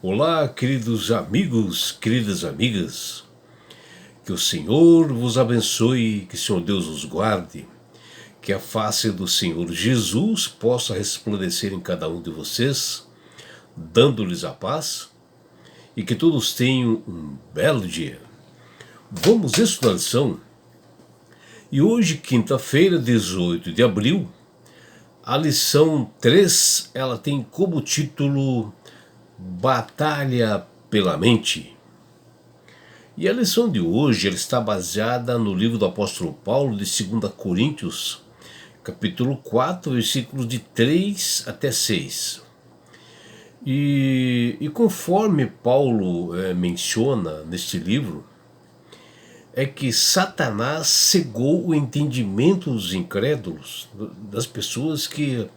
Olá, queridos amigos, queridas amigas, que o Senhor vos abençoe, que o Senhor Deus os guarde, que a face do Senhor Jesus possa resplandecer em cada um de vocês, dando-lhes a paz, e que todos tenham um belo dia. Vamos estudar a lição, e hoje, quinta-feira, 18 de abril, a lição 3, ela tem como título Batalha pela Mente. E a lição de hoje ela está baseada no livro do apóstolo Paulo, de 2 Coríntios, capítulo 4, versículos de 3 até 6. E conforme Paulo menciona neste livro, é que Satanás cegou o entendimento dos incrédulos, das pessoas que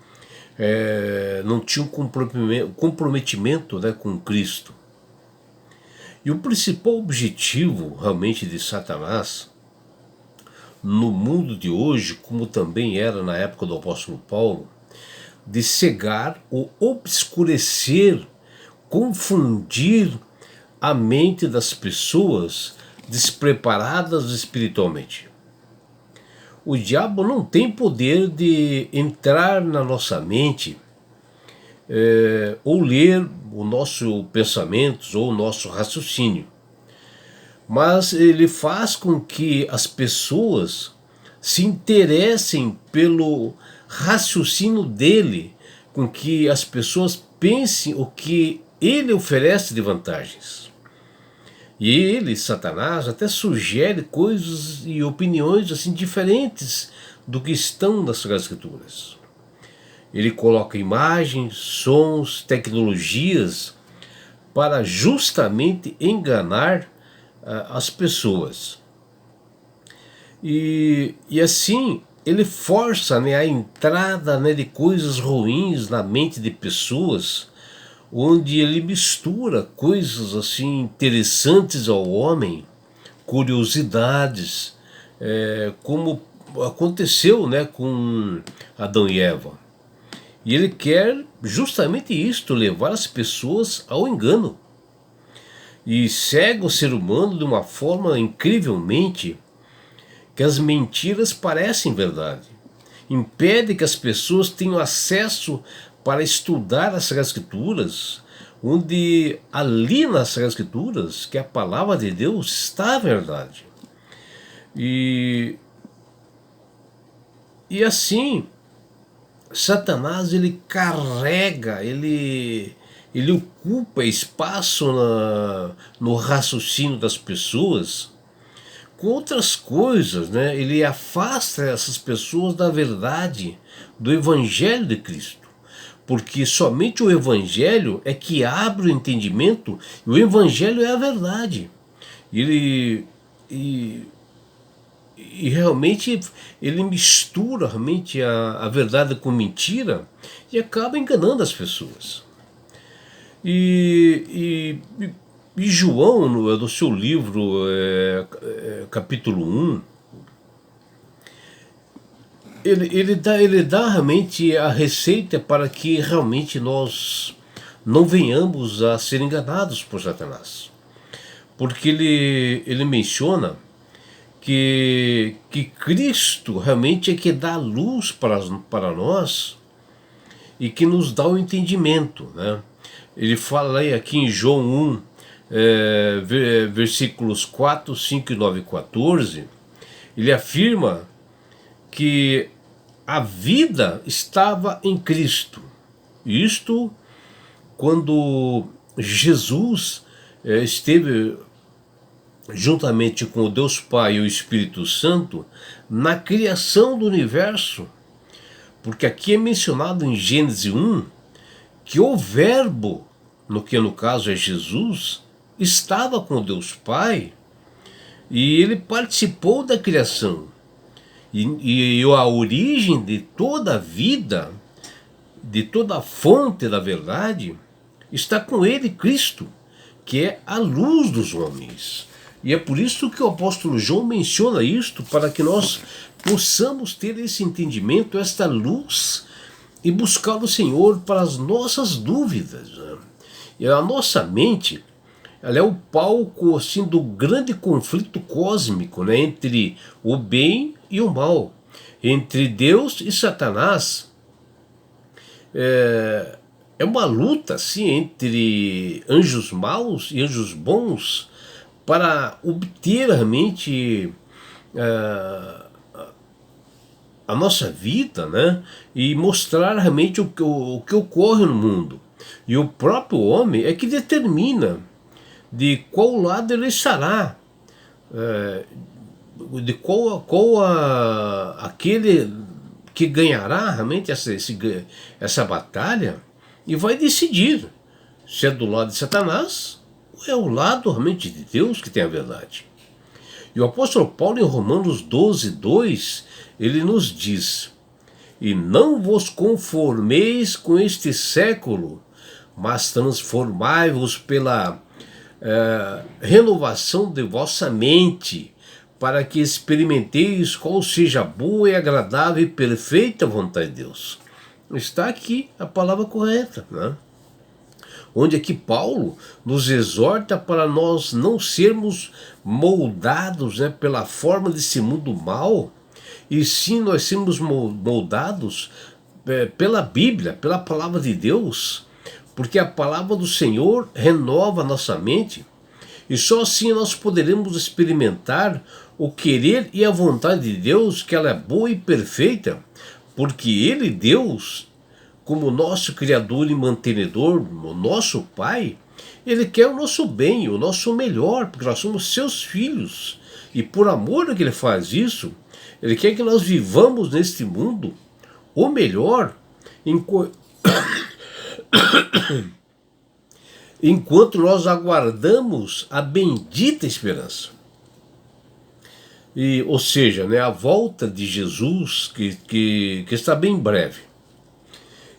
não tinham comprometimento, com Cristo. E o principal objetivo realmente de Satanás no mundo de hoje, como também era na época do apóstolo Paulo, de cegar ou obscurecer, confundir a mente das pessoas despreparadas espiritualmente. O diabo não tem poder de entrar na nossa mente ou ler o nosso pensamento ou o nosso raciocínio, mas ele faz com que as pessoas se interessem pelo raciocínio dele, com que as pessoas pensem o que ele oferece de vantagens. E ele, Satanás, até sugere coisas e opiniões assim diferentes do que estão nas Sagradas Escrituras. Ele coloca imagens, sons, tecnologias para justamente enganar as pessoas. E assim ele força a entrada de coisas ruins na mente de pessoas, onde ele mistura coisas assim interessantes ao homem, curiosidades, como aconteceu com Adão e Eva. E ele quer justamente isto, levar as pessoas ao engano. E cega o ser humano de uma forma incrivelmente que as mentiras parecem verdade. Impede que as pessoas tenham acesso para estudar as Sagradas Escrituras, onde ali nas Sagradas Escrituras, que a palavra de Deus está a verdade. E assim, Satanás ele carrega, ele ocupa espaço no raciocínio das pessoas com outras coisas, Ele afasta essas pessoas da verdade, do Evangelho de Cristo, porque somente o Evangelho é que abre o entendimento, e o Evangelho é a verdade. E realmente ele mistura realmente a verdade com mentira e acaba enganando as pessoas. E João, no seu livro, capítulo 1, ele dá realmente a receita para que realmente nós não venhamos a ser enganados por Satanás. Porque ele menciona que Cristo realmente é que dá luz para nós e que nos dá o entendimento, Ele fala aí aqui em João 1, versículos 4, 5, 9 e 14, ele afirma que a vida estava em Cristo. Isto quando Jesus esteve juntamente com o Deus Pai e o Espírito Santo na criação do universo. Porque aqui é mencionado em Gênesis 1 que o Verbo, que no caso é Jesus, estava com Deus Pai e ele participou da criação. E a origem de toda a vida, de toda a fonte da verdade, está com ele, Cristo, que é a luz dos homens. E é por isso que o apóstolo João menciona isto, para que nós possamos ter esse entendimento, esta luz e buscar o Senhor para as nossas dúvidas, né? E a nossa mente, ela é o palco assim, do grande conflito cósmico, né, entre o bem e o mal, entre Deus e Satanás. É uma luta assim, entre anjos maus e anjos bons para obter realmente a nossa vida, né, e mostrar realmente o que ocorre no mundo. E o próprio homem é que determina de qual lado ele estará, de aquele que ganhará realmente essa batalha, e vai decidir se é do lado de Satanás ou é o lado realmente de Deus que tem a verdade. E o apóstolo Paulo, em Romanos 12:2, ele nos diz: e não vos conformeis com este século, mas transformai-vos pela renovação de vossa mente, para que experimenteis qual seja a boa e agradável e perfeita vontade de Deus. Está aqui a palavra correta, né? Onde aqui Paulo nos exorta para nós não sermos moldados, né, pela forma desse mundo mal, e sim nós sermos moldados pela Bíblia, pela palavra de Deus, porque a palavra do Senhor renova a nossa mente, e só assim nós poderemos experimentar o querer e a vontade de Deus, que ela é boa e perfeita, porque Ele, Deus, como nosso Criador e mantenedor, o nosso Pai, Ele quer o nosso bem, o nosso melhor, porque nós somos seus filhos. E por amor a que Ele faz isso, Ele quer que nós vivamos neste mundo o melhor, enquanto nós aguardamos a bendita esperança. Ou seja, né, a volta de Jesus, que está bem breve.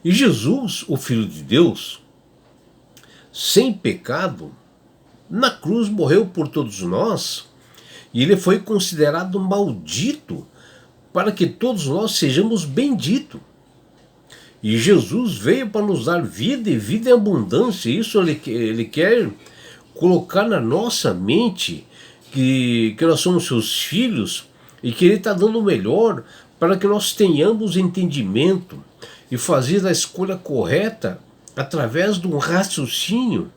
E Jesus, o Filho de Deus, sem pecado, na cruz morreu por todos nós, e ele foi considerado maldito para que todos nós sejamos benditos. E Jesus veio para nos dar vida e vida em abundância. Isso ele quer colocar na nossa mente, que nós somos seus filhos, e que Ele está dando o melhor para que nós tenhamos entendimento e fazer a escolha correta através de um raciocínio,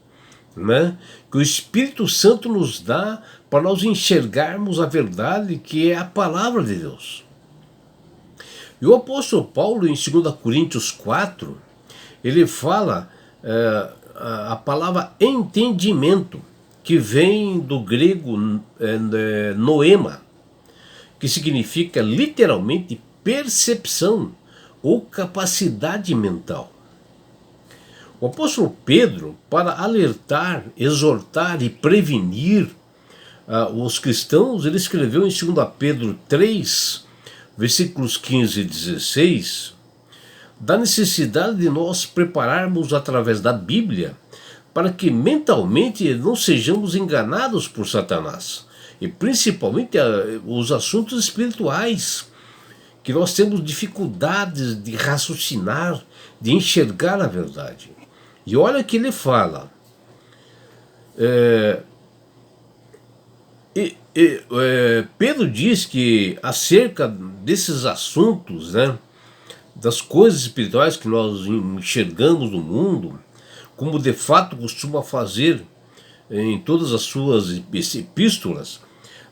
né, que o Espírito Santo nos dá para nós enxergarmos a verdade, que é a palavra de Deus. E o apóstolo Paulo, em 2 Coríntios 4, ele fala a palavra entendimento, que vem do grego noema, que significa literalmente percepção ou capacidade mental. O apóstolo Pedro, para alertar, exortar e prevenir os cristãos, ele escreveu em 2 Pedro 3, versículos 15 e 16, da necessidade de nós prepararmos através da Bíblia, para que mentalmente não sejamos enganados por Satanás, e principalmente os assuntos espirituais, que nós temos dificuldades de raciocinar, de enxergar a verdade. E olha que ele fala, Pedro diz que acerca desses assuntos, né, das coisas espirituais que nós enxergamos no mundo, como de fato costuma fazer em todas as suas epístolas,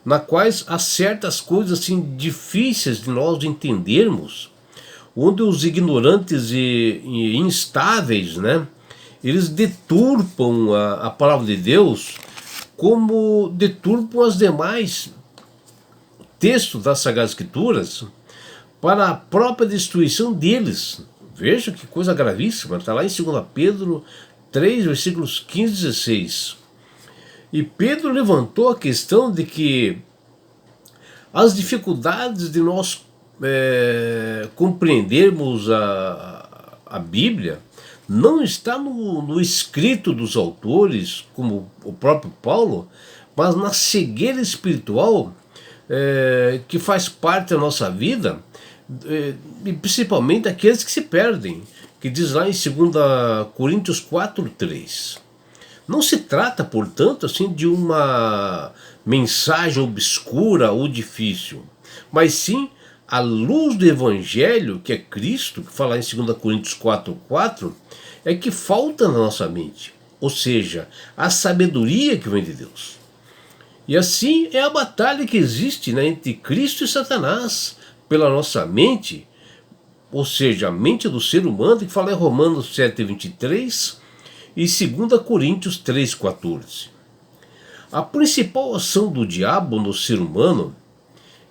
na quais há certas coisas assim difíceis de nós entendermos, onde os ignorantes e instáveis, né, eles deturpam a palavra de Deus, como deturpam as demais textos das Sagradas Escrituras, para a própria destruição deles. Veja que coisa gravíssima, está lá em 2 Pedro 3, versículos 15 e 16. E Pedro levantou a questão de que as dificuldades de nós compreendermos a Bíblia não está no escrito dos autores, como o próprio Paulo, mas na cegueira espiritual que faz parte da nossa vida, e principalmente aqueles que se perdem, que diz lá em 2 Coríntios 4:3. Não se trata, portanto, assim, de uma mensagem obscura ou difícil, mas sim a luz do Evangelho, que é Cristo, que fala em 2 Coríntios 4:4, é que falta na nossa mente, ou seja, a sabedoria que vem de Deus. E assim é a batalha que existe, né, entre Cristo e Satanás, pela nossa mente, ou seja, a mente do ser humano, que fala em Romanos 7:23 e 2 Coríntios 3:14. A principal ação do diabo no ser humano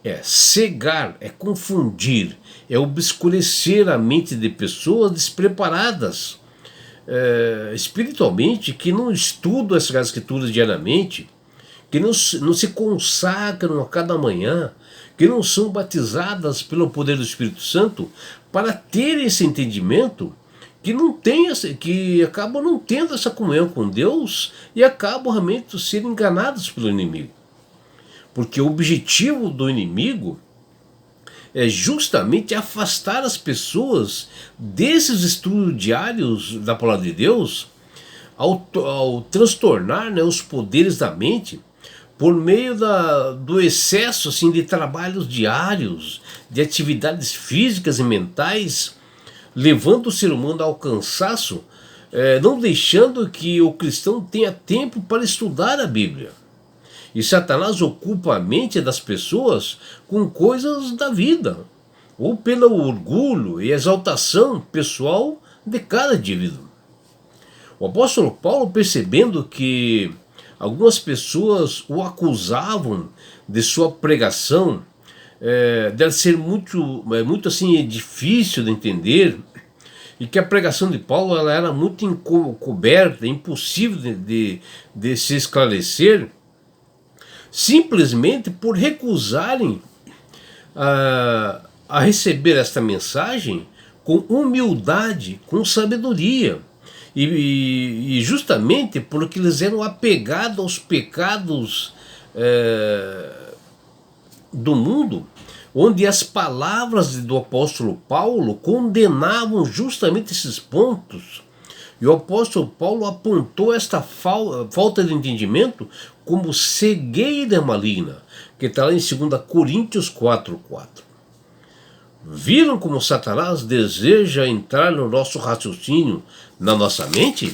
é cegar, é confundir, é obscurecer a mente de pessoas despreparadas espiritualmente, que não estudam as escrituras diariamente, que não se consagram a cada manhã, que não são batizadas pelo poder do Espírito Santo para ter esse entendimento, que não tem que acabam não tendo essa comunhão com Deus e acabam realmente sendo enganados pelo inimigo. Porque o objetivo do inimigo é justamente afastar as pessoas desses estudos diários da palavra de Deus, ao transtornar, né, os poderes da mente por meio do excesso assim, de trabalhos diários, de atividades físicas e mentais, levando o ser humano ao cansaço, não deixando que o cristão tenha tempo para estudar a Bíblia. E Satanás ocupa a mente das pessoas com coisas da vida, ou pelo orgulho e exaltação pessoal de cada indivíduo. O apóstolo Paulo, percebendo que algumas pessoas o acusavam de sua pregação, deve ser muito assim difícil de entender, e que a pregação de Paulo ela era muito encoberta, impossível de se esclarecer, simplesmente por recusarem a receber esta mensagem com humildade, com sabedoria. E justamente porque eles eram apegados aos pecados do mundo, onde as palavras do apóstolo Paulo condenavam justamente esses pontos. E o apóstolo Paulo apontou esta falta de entendimento como cegueira maligna, que está lá em 2 Coríntios 4:4. Viram como Satanás deseja entrar no nosso raciocínio, na nossa mente?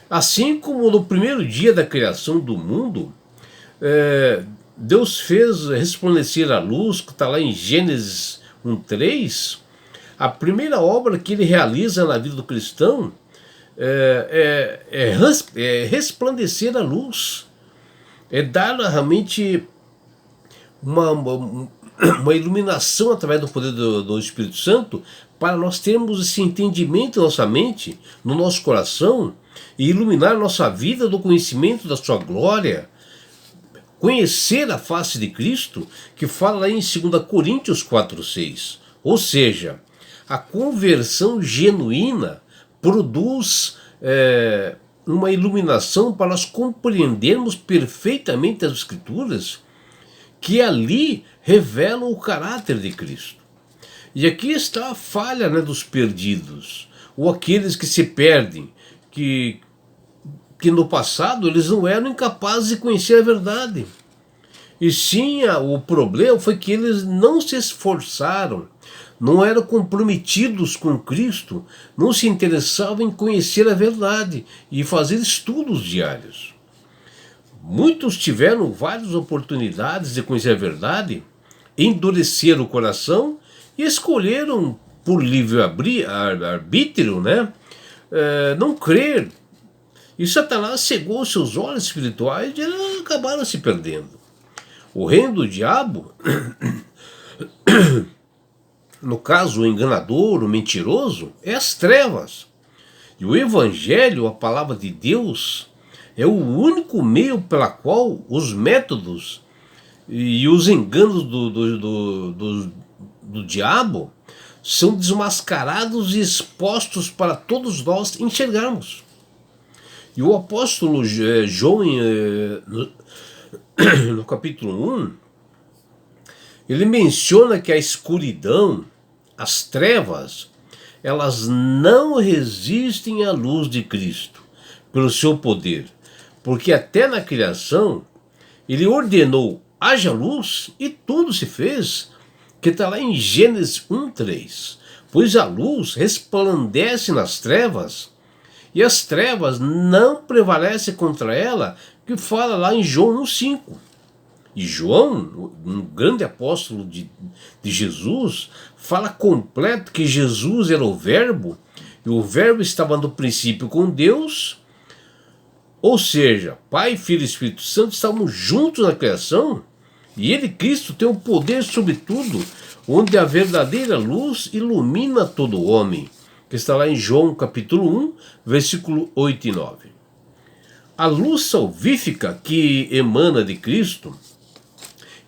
Assim como no primeiro dia da criação do mundo, Deus fez resplandecer a luz, que está lá em Gênesis 1:3, a primeira obra que ele realiza na vida do cristão é resplandecer a luz, é dar realmente uma iluminação através do poder do Espírito Santo, para nós termos esse entendimento na nossa mente, no nosso coração, e iluminar nossa vida do conhecimento da sua glória, conhecer a face de Cristo, que fala em 2 Coríntios 4:6. Ou seja, a conversão genuína produz uma iluminação para nós compreendermos perfeitamente as Escrituras, que ali revelam o caráter de Cristo. E aqui está a falha, né, dos perdidos, ou aqueles que se perdem, que no passado eles não eram incapazes de conhecer a verdade. E sim, o problema foi que eles não se esforçaram, não eram comprometidos com Cristo, não se interessavam em conhecer a verdade e fazer estudos diários. Muitos tiveram várias oportunidades de conhecer a verdade, endureceram o coração e escolheram por livre arbítrio, né, não crer. E Satanás cegou seus olhos espirituais e eles acabaram se perdendo. O reino do diabo, no caso o enganador, o mentiroso, é as trevas. E o Evangelho, a palavra de Deus, é o único meio pela qual os métodos e os enganos do diabo são desmascarados e expostos para todos nós enxergarmos. E o apóstolo João, no capítulo 1, Ele menciona que a escuridão, as trevas, elas não resistem à luz de Cristo, pelo seu poder, porque até na criação, ele ordenou, haja luz, e tudo se fez, que está lá em Gênesis 1:3. Pois a luz resplandece nas trevas, e as trevas não prevalecem contra ela, que fala lá em João 1:5. E João, um grande apóstolo de Jesus, fala completo que Jesus era o Verbo, e o Verbo estava no princípio com Deus, ou seja, Pai, Filho e Espírito Santo estavam juntos na criação, e ele, Cristo, tem o poder sobre tudo, onde a verdadeira luz ilumina todo homem, que está lá em João capítulo 1, versículo 8 e 9. A luz salvífica que emana de Cristo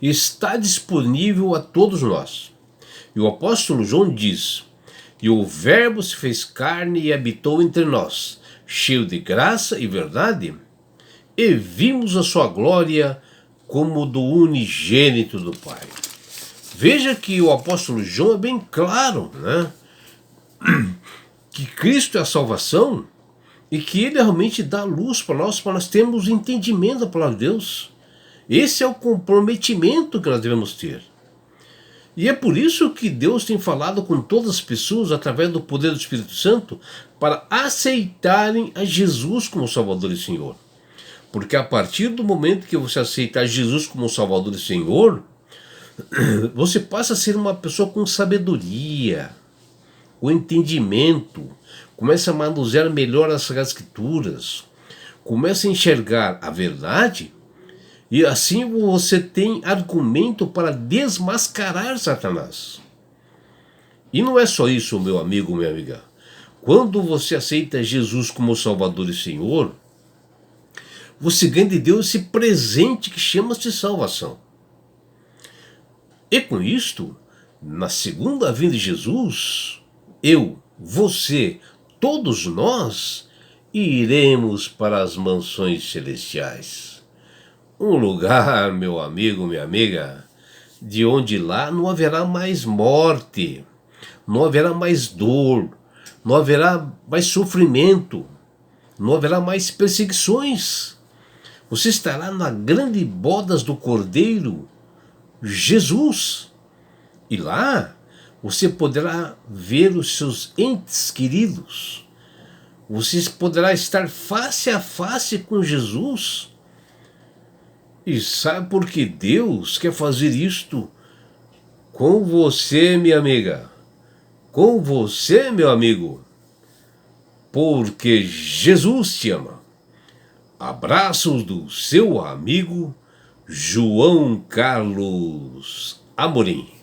está disponível a todos nós. E o apóstolo João diz: e o Verbo se fez carne e habitou entre nós, cheio de graça e verdade, e vimos a sua glória como do unigênito do Pai. Veja que o apóstolo João é bem claro, né? Que Cristo é a salvação e que ele realmente dá luz para nós termos entendimento da palavra de Deus. Esse é o comprometimento que nós devemos ter. E é por isso que Deus tem falado com todas as pessoas através do poder do Espírito Santo para aceitarem a Jesus como Salvador e Senhor. Porque a partir do momento que você aceitar Jesus como Salvador e Senhor, você passa a ser uma pessoa com sabedoria, com entendimento, começa a manusear melhor as Escrituras, começa a enxergar a verdade, e assim você tem argumento para desmascarar Satanás. E não é só isso, meu amigo, minha amiga. Quando você aceita Jesus como Salvador e Senhor, você ganha de Deus esse presente que chama-se salvação. E com isto, na segunda vinda de Jesus, eu, você, todos nós, iremos para as mansões celestiais. Um lugar, meu amigo, minha amiga, de onde lá não haverá mais morte, não haverá mais dor, não haverá mais sofrimento, não haverá mais perseguições. Você estará na grande bodas do Cordeiro, Jesus. E lá você poderá ver os seus entes queridos. Você poderá estar face a face com Jesus. E sabe por que Deus quer fazer isto com você, minha amiga? Com você, meu amigo? Porque Jesus te ama. Abraços do seu amigo João Carlos Amorim.